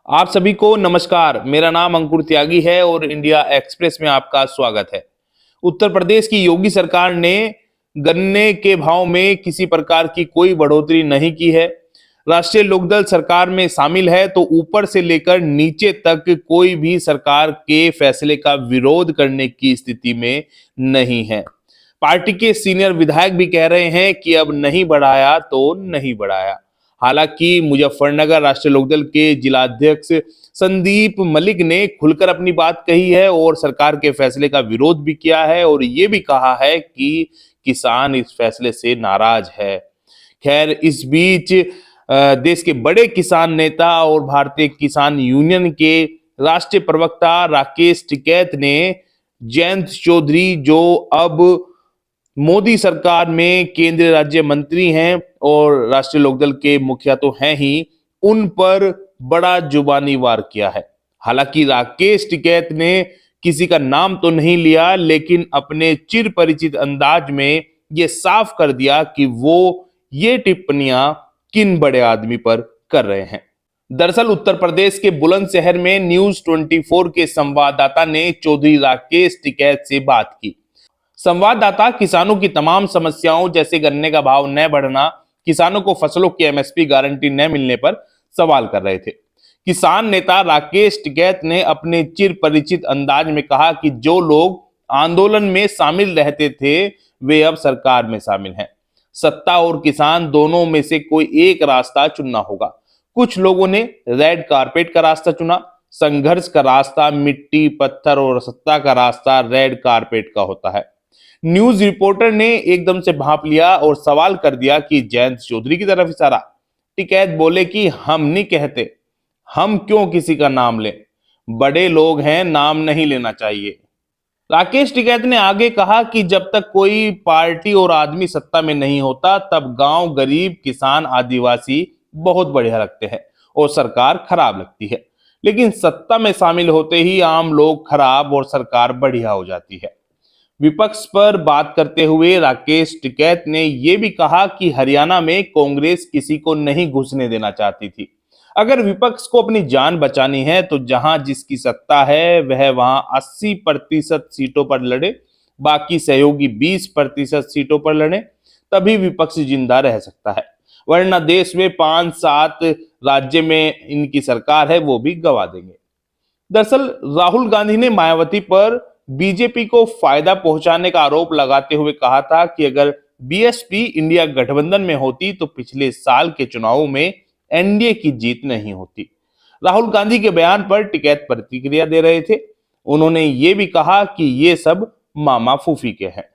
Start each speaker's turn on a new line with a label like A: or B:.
A: आप सभी को नमस्कार। मेरा नाम अंकुर त्यागी है और इंडिया एक्सप्रेस में आपका स्वागत है। उत्तर प्रदेश की योगी सरकार ने गन्ने के भाव में किसी प्रकार की कोई बढ़ोतरी नहीं की है। राष्ट्रीय लोकदल सरकार में शामिल है तो ऊपर से लेकर नीचे तक कोई भी सरकार के फैसले का विरोध करने की स्थिति में नहीं है। पार्टी के सीनियर विधायक भी कह रहे हैं कि अब नहीं बढ़ाया तो नहीं बढ़ाया। हालांकि मुजफ्फरनगर राष्ट्रीय लोकदल के जिलाध्यक्ष संदीप मलिक ने खुलकर अपनी बात कही है और सरकार के फैसले का विरोध भी किया है और ये भी कहा है कि किसान इस फैसले से नाराज है। खैर, इस बीच देश के बड़े किसान नेता और भारतीय किसान यूनियन के राष्ट्रीय प्रवक्ता राकेश टिकैत ने जयंत चौधरी, जो अब मोदी सरकार में केंद्रीय राज्य मंत्री हैं और राष्ट्रीय लोकदल के मुखिया तो हैं ही, उन पर बड़ा जुबानी वार किया है। हालांकि राकेश टिकैत ने किसी का नाम तो नहीं लिया, लेकिन अपने चिर परिचित अंदाज में यह साफ कर दिया कि वो ये टिप्पणियां किन बड़े आदमी पर कर रहे हैं। दरअसल उत्तर प्रदेश के बुलंदशहर में न्यूज 24 के संवाददाता ने चौधरी राकेश टिकैत से बात की। संवाददाता किसानों की तमाम समस्याओं जैसे गन्ने का भाव न बढ़ना, किसानों को फसलों की एमएसपी गारंटी न मिलने पर सवाल कर रहे थे। किसान नेता राकेश टिकैत ने अपने चिर परिचित अंदाज में कहा कि जो लोग आंदोलन में शामिल रहते थे वे अब सरकार में शामिल हैं। सत्ता और किसान दोनों में से कोई एक रास्ता चुनना होगा। कुछ लोगों ने रेड कारपेट का रास्ता चुना। संघर्ष का रास्ता मिट्टी पत्थर और सत्ता का रास्ता रेड कारपेट का होता है। न्यूज रिपोर्टर ने एकदम से भांप लिया और सवाल कर दिया कि जयंत चौधरी की तरफ इशारा। टिकैत बोले कि हम नहीं कहते, हम क्यों किसी का नाम लें, बड़े लोग हैं, नाम नहीं लेना चाहिए। राकेश टिकैत ने आगे कहा कि जब तक कोई पार्टी और आदमी सत्ता में नहीं होता तब गांव, गरीब, किसान, आदिवासी बहुत बढ़िया लगते हैं और सरकार खराब लगती है, लेकिन सत्ता में शामिल होते ही आम लोग खराब और सरकार बढ़िया हो जाती है। विपक्ष पर बात करते हुए राकेश टिकैत ने यह भी कहा कि हरियाणा में कांग्रेस किसी को नहीं घुसने देना चाहती थी। अगर विपक्ष को अपनी जान बचानी है तो जहां जिसकी सत्ता है वह वहां 80% सीटों पर लड़े, बाकी सहयोगी 20% सीटों पर लड़े, तभी विपक्ष जिंदा रह सकता है। वरना देश में 5-7 राज्य में इनकी सरकार है वो भी गवा देंगे। दरअसल राहुल गांधी ने मायावती पर बीजेपी को फायदा पहुंचाने का आरोप लगाते हुए कहा था कि अगर बीएसपी इंडिया गठबंधन में होती तो पिछले साल के चुनावों में एनडीए की जीत नहीं होती। राहुल गांधी के बयान पर टिकैत प्रतिक्रिया दे रहे थे। उन्होंने ये भी कहा कि ये सब मामा फूफी के हैं।